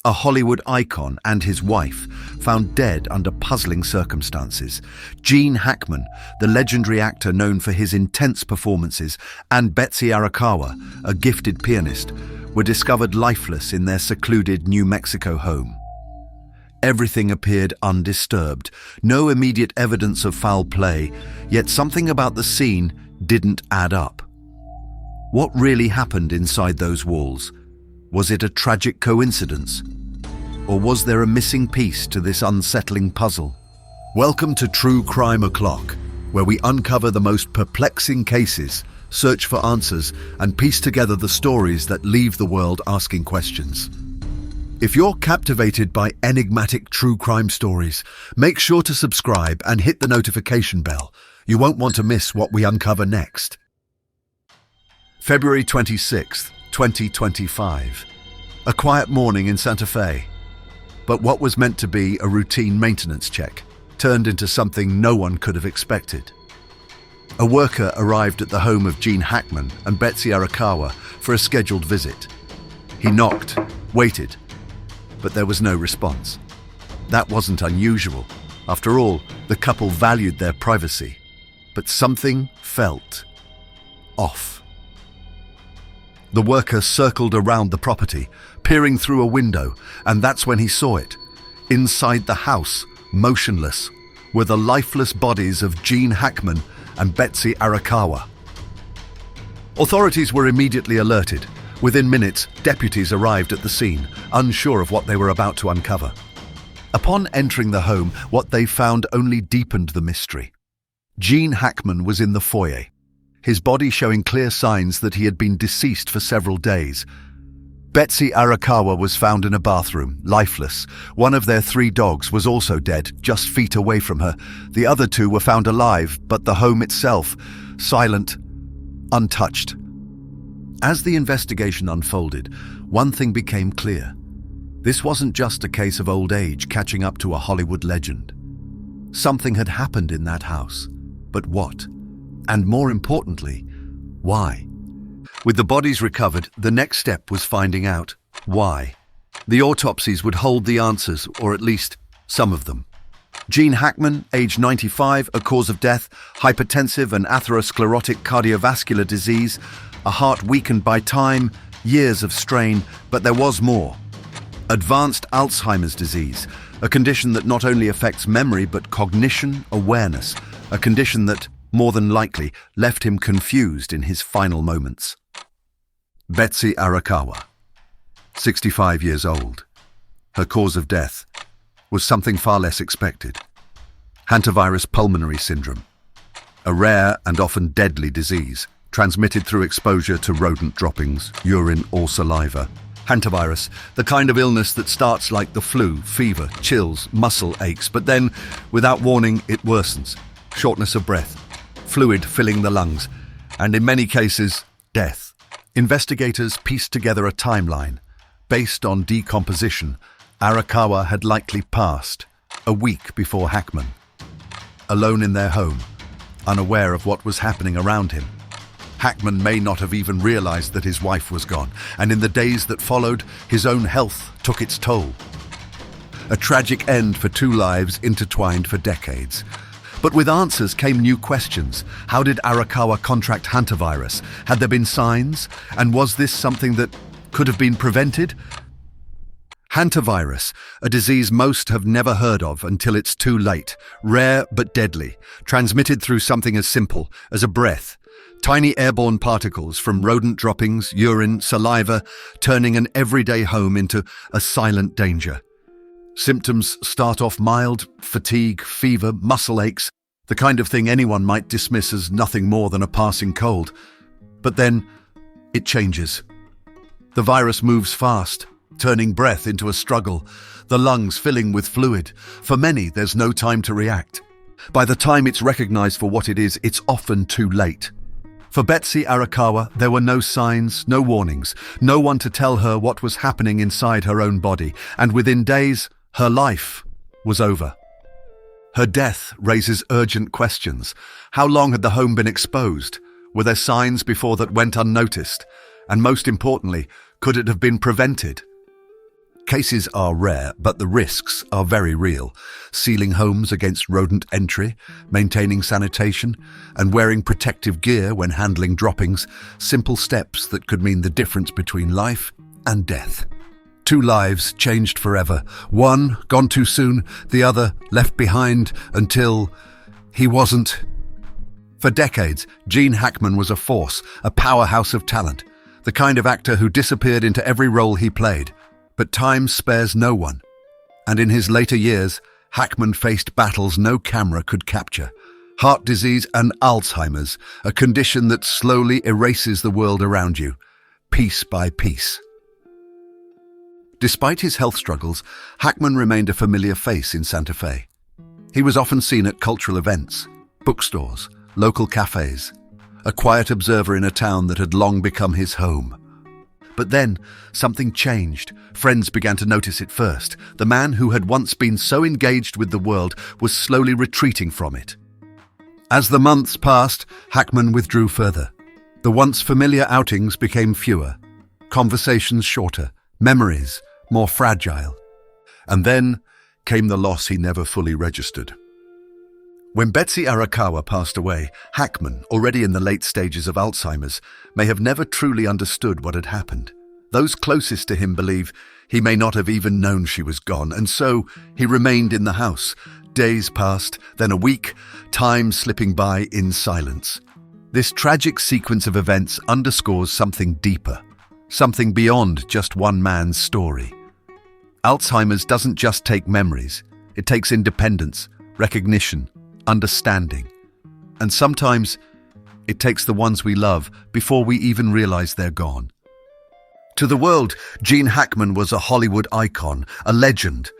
a Hollywood icon and his wife, found dead under puzzling circumstances. Gene Hackman, the legendary actor known for his intense performances, and Betsy Arakawa, a gifted pianist, were discovered lifeless in their secluded New Mexico home. Everything appeared undisturbed, no immediate evidence of foul play, yet something about the scene didn't add up. What really happened inside those walls? Was it a tragic coincidence? Or was there a missing piece to this unsettling puzzle? Welcome to True Crime O'Clock, where we uncover the most perplexing cases, search for answers, and piece together the stories that leave the world asking questions. If you're captivated by enigmatic true crime stories, make sure to subscribe and hit the notification bell. You won't want to miss what we uncover next. February 26th, 2025. A quiet morning in Santa Fe. But what was meant to be a routine maintenance check turned into something no one could have expected. A worker arrived at the home of Gene Hackman and Betsy Arakawa for a scheduled visit. He knocked, waited, but there was no response. That wasn't unusual. After all, the couple valued their privacy. But something felt off. The worker circled around the property, peering through a window, and that's when he saw it. Inside the house, motionless, were the lifeless bodies of Gene Hackman and Betsy Arakawa. Authorities were immediately alerted. Within minutes, deputies arrived at the scene, unsure of what they were about to uncover. Upon entering the home, what they found only deepened the mystery. Gene Hackman was in the foyer, his body showing clear signs that he had been deceased for several days. Betsy Arakawa was found in a bathroom, lifeless. One of their 3 dogs was also dead, just feet away from her. The other 2 were found alive, but the home itself, silent, untouched. As the investigation unfolded, one thing became clear. This wasn't just a case of old age catching up to a Hollywood legend. Something had happened in that house. But what? And more importantly, why? With the bodies recovered, the next step was finding out why. The autopsies would hold the answers, or at least some of them. Gene Hackman, age 95, a cause of death, hypertensive and atherosclerotic cardiovascular disease, a heart weakened by time, years of strain, but there was more. Advanced Alzheimer's disease, a condition that not only affects memory but cognition, awareness, a condition that, more than likely, left him confused in his final moments. Betsy Arakawa, 65 years old. Her cause of death was something far less expected. Hantavirus pulmonary syndrome, a rare and often deadly disease transmitted through exposure to rodent droppings, urine or saliva. Hantavirus, the kind of illness that starts like the flu, fever, chills, muscle aches, but then, without warning, it worsens. Shortness of breath, fluid filling the lungs, and in many cases, death. Investigators pieced together a timeline. Based on decomposition, Arakawa had likely passed a week before Hackman. Alone in their home, unaware of what was happening around him. Hackman may not have even realized that his wife was gone, and in the days that followed, his own health took its toll. A tragic end for 2 lives intertwined for decades. But with answers came new questions. How did Arakawa contract hantavirus? Had there been signs? And was this something that could have been prevented? Hantavirus, a disease most have never heard of until it's too late. Rare but deadly, transmitted through something as simple as a breath. Tiny airborne particles from rodent droppings, urine, saliva, turning an everyday home into a silent danger. Symptoms start off mild: fatigue, fever, muscle aches, the kind of thing anyone might dismiss as nothing more than a passing cold. But then, it changes. The virus moves fast, turning breath into a struggle, the lungs filling with fluid. For many, there's no time to react. By the time it's recognized for what it is, it's often too late. For Betsy Arakawa, there were no signs, no warnings, no one to tell her what was happening inside her own body, and within days, her life was over. Her death raises urgent questions. How long had the home been exposed? Were there signs before that went unnoticed? And most importantly, could it have been prevented? Cases are rare, but the risks are very real. Sealing homes against rodent entry, maintaining sanitation, and wearing protective gear when handling droppings, simple steps that could mean the difference between life and death. 2 lives changed forever. One gone too soon, the other left behind until he wasn't. For decades, Gene Hackman was a force, a powerhouse of talent, the kind of actor who disappeared into every role he played. But time spares no one. And in his later years, Hackman faced battles no camera could capture. Heart disease and Alzheimer's, a condition that slowly erases the world around you, piece by piece. Despite his health struggles, Hackman remained a familiar face in Santa Fe. He was often seen at cultural events, bookstores, local cafes, a quiet observer in a town that had long become his home. But then, something changed. Friends began to notice it first. The man who had once been so engaged with the world was slowly retreating from it. As the months passed, Hackman withdrew further. The once familiar outings became fewer, conversations shorter, memories more fragile. And then came the loss he never fully registered. When Betsy Arakawa passed away, Hackman, already in the late stages of Alzheimer's, may have never truly understood what had happened. Those closest to him believe he may not have even known she was gone, and so he remained in the house. Days passed, then a week, time slipping by in silence. This tragic sequence of events underscores something deeper, something beyond just one man's story. Alzheimer's doesn't just take memories, it takes independence, recognition, understanding. And sometimes it takes the ones we love before we even realize they're gone. To the world, Gene Hackman was a Hollywood icon, a legend.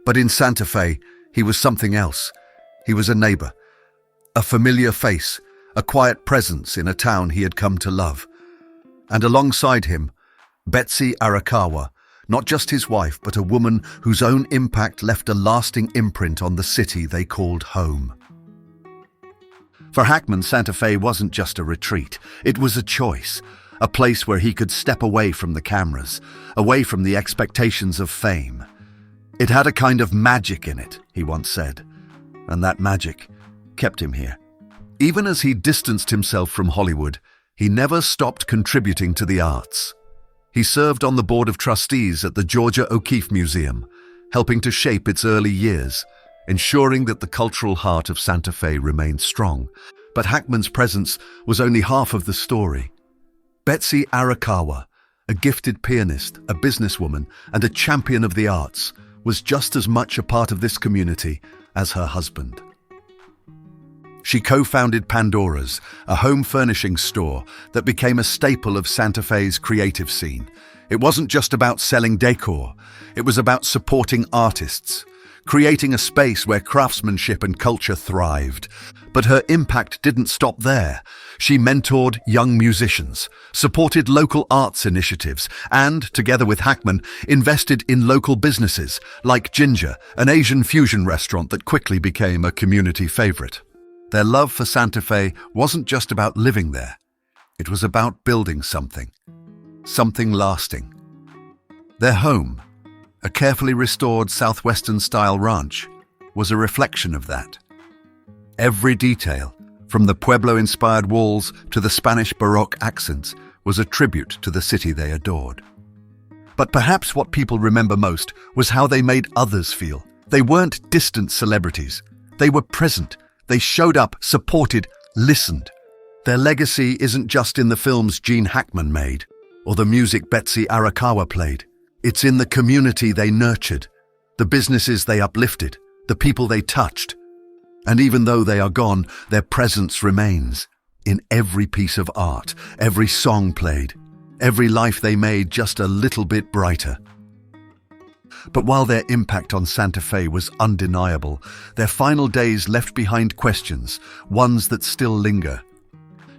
But in Santa Fe, he was something else. He was a neighbor, a familiar face, a quiet presence in a town he had come to love. And alongside him, Betsy Arakawa, not just his wife, but a woman whose own impact left a lasting imprint on the city they called home. For Hackman, Santa Fe wasn't just a retreat. It was a choice, a place where he could step away from the cameras, away from the expectations of fame. It had a kind of magic in it, he once said, and that magic kept him here. Even as he distanced himself from Hollywood, he never stopped contributing to the arts. He served on the board of trustees at the Georgia O'Keeffe Museum, helping to shape its early years, ensuring that the cultural heart of Santa Fe remained strong. But Hackman's presence was only half of the story. Betsy Arakawa, a gifted pianist, a businesswoman, and a champion of the arts, was just as much a part of this community as her husband. She co-founded Pandora's, a home furnishing store that became a staple of Santa Fe's creative scene. It wasn't just about selling decor, it was about supporting artists, creating a space where craftsmanship and culture thrived. But her impact didn't stop there. She mentored young musicians, supported local arts initiatives, and, together with Hackman, invested in local businesses like Ginger, an Asian fusion restaurant that quickly became a community favorite. Their love for Santa Fe wasn't just about living there. It was about building something lasting. Their home, a carefully restored Southwestern-style ranch, was a reflection of that. Every detail, from the Pueblo-inspired walls to the Spanish Baroque accents, was a tribute to the city they adored. But perhaps what people remember most was how they made others feel. They weren't distant celebrities. They were present. They showed up, supported, listened. Their legacy isn't just in the films Gene Hackman made, or the music Betsy Arakawa played. It's in the community they nurtured, the businesses they uplifted, the people they touched. And even though they are gone, their presence remains in every piece of art, every song played, every life they made just a little bit brighter. But while their impact on Santa Fe was undeniable, their final days left behind questions, ones that still linger.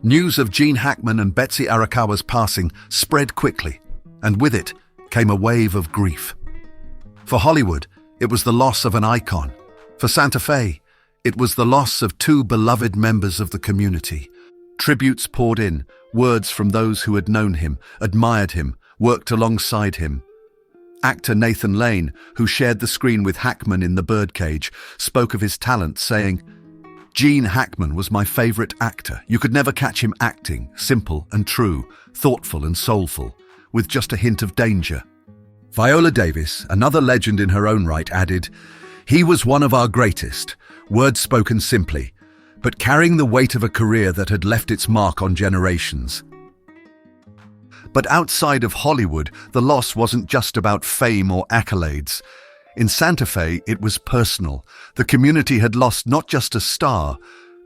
News of Gene Hackman and Betsy Arakawa's passing spread quickly, and with it came a wave of grief. For Hollywood, it was the loss of an icon. For Santa Fe, it was the loss of 2 beloved members of the community. Tributes poured in, words from those who had known him, admired him, worked alongside him. Actor Nathan Lane, who shared the screen with Hackman in The Birdcage, spoke of his talent, saying, "Gene Hackman was my favorite actor. You could never catch him acting, simple and true, thoughtful and soulful, with just a hint of danger." Viola Davis, another legend in her own right, added, "He was one of our greatest, words spoken simply, but carrying the weight of a career that had left its mark on generations." But outside of Hollywood, the loss wasn't just about fame or accolades. In Santa Fe, it was personal. The community had lost not just a star,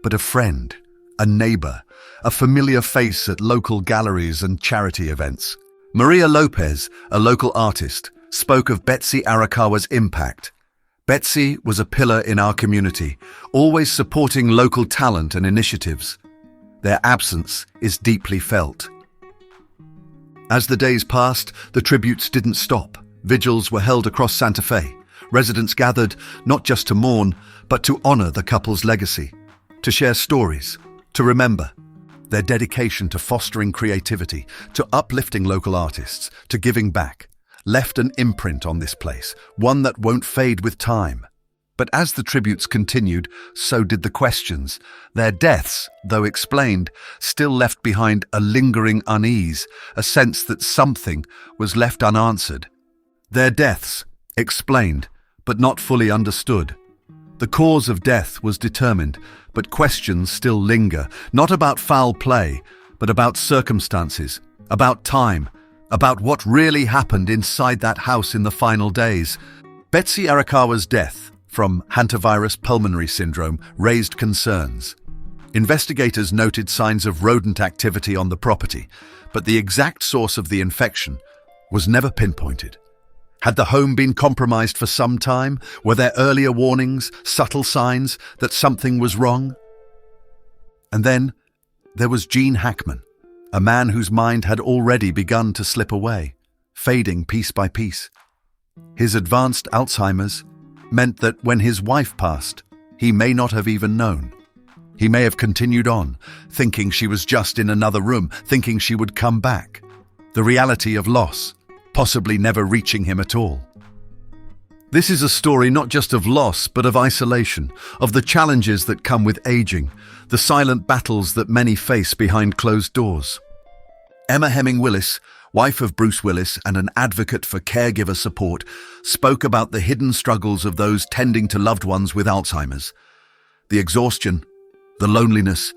but a friend, a neighbor, a familiar face at local galleries and charity events. Maria Lopez, a local artist, spoke of Betsy Arakawa's impact. Betsy was a pillar in our community, always supporting local talent and initiatives. Their absence is deeply felt. As the days passed, the tributes didn't stop. Vigils were held across Santa Fe. Residents gathered not just to mourn, but to honor the couple's legacy, to share stories, to remember. Their dedication to fostering creativity, to uplifting local artists, to giving back, left an imprint on this place, one that won't fade with time. But as the tributes continued, so did the questions. Their deaths, though explained, still left behind a lingering unease, a sense that something was left unanswered. Their deaths, explained, but not fully understood. The cause of death was determined, but questions still linger, not about foul play, but about circumstances, about time, about what really happened inside that house in the final days. Betsy Arakawa's death from Hantavirus pulmonary syndrome raised concerns. Investigators noted signs of rodent activity on the property, but the exact source of the infection was never pinpointed. Had the home been compromised for some time? Were there earlier warnings, subtle signs that something was wrong? And then there was Gene Hackman, a man whose mind had already begun to slip away, fading piece by piece. His advanced Alzheimer's meant that when his wife passed, he may not have even known. He may have continued on, thinking she was just in another room, thinking she would come back. The reality of loss, possibly never reaching him at all. This is a story not just of loss, but of isolation, of the challenges that come with aging, the silent battles that many face behind closed doors. Emma Hemming Willis, wife of Bruce Willis and an advocate for caregiver support, spoke about the hidden struggles of those tending to loved ones with Alzheimer's. The exhaustion, the loneliness,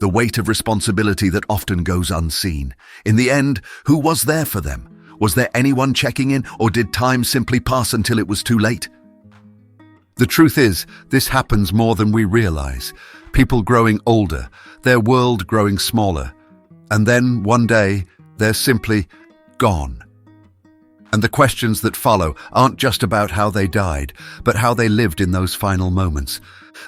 the weight of responsibility that often goes unseen. In the end, who was there for them? Was there anyone checking in, or did time simply pass until it was too late? The truth is, this happens more than we realize. People growing older, their world growing smaller, and then one day, they're simply gone. And the questions that follow aren't just about how they died, but how they lived in those final moments.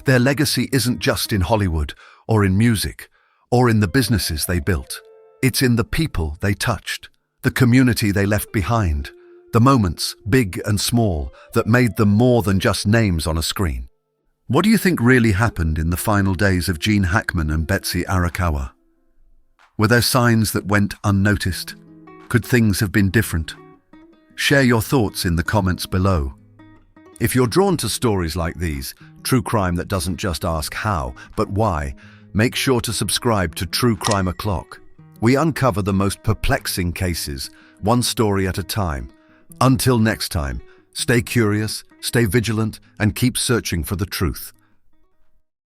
Their legacy isn't just in Hollywood, or in music, or in the businesses they built. It's in the people they touched, the community they left behind, the moments, big and small, that made them more than just names on a screen. What do you think really happened in the final days of Gene Hackman and Betsy Arakawa? Were there signs that went unnoticed? Could things have been different? Share your thoughts in the comments below. If you're drawn to stories like these, true crime that doesn't just ask how, but why, make sure to subscribe to True Crime O'Clock. We uncover the most perplexing cases, one story at a time. Until next time, stay curious, stay vigilant, and keep searching for the truth.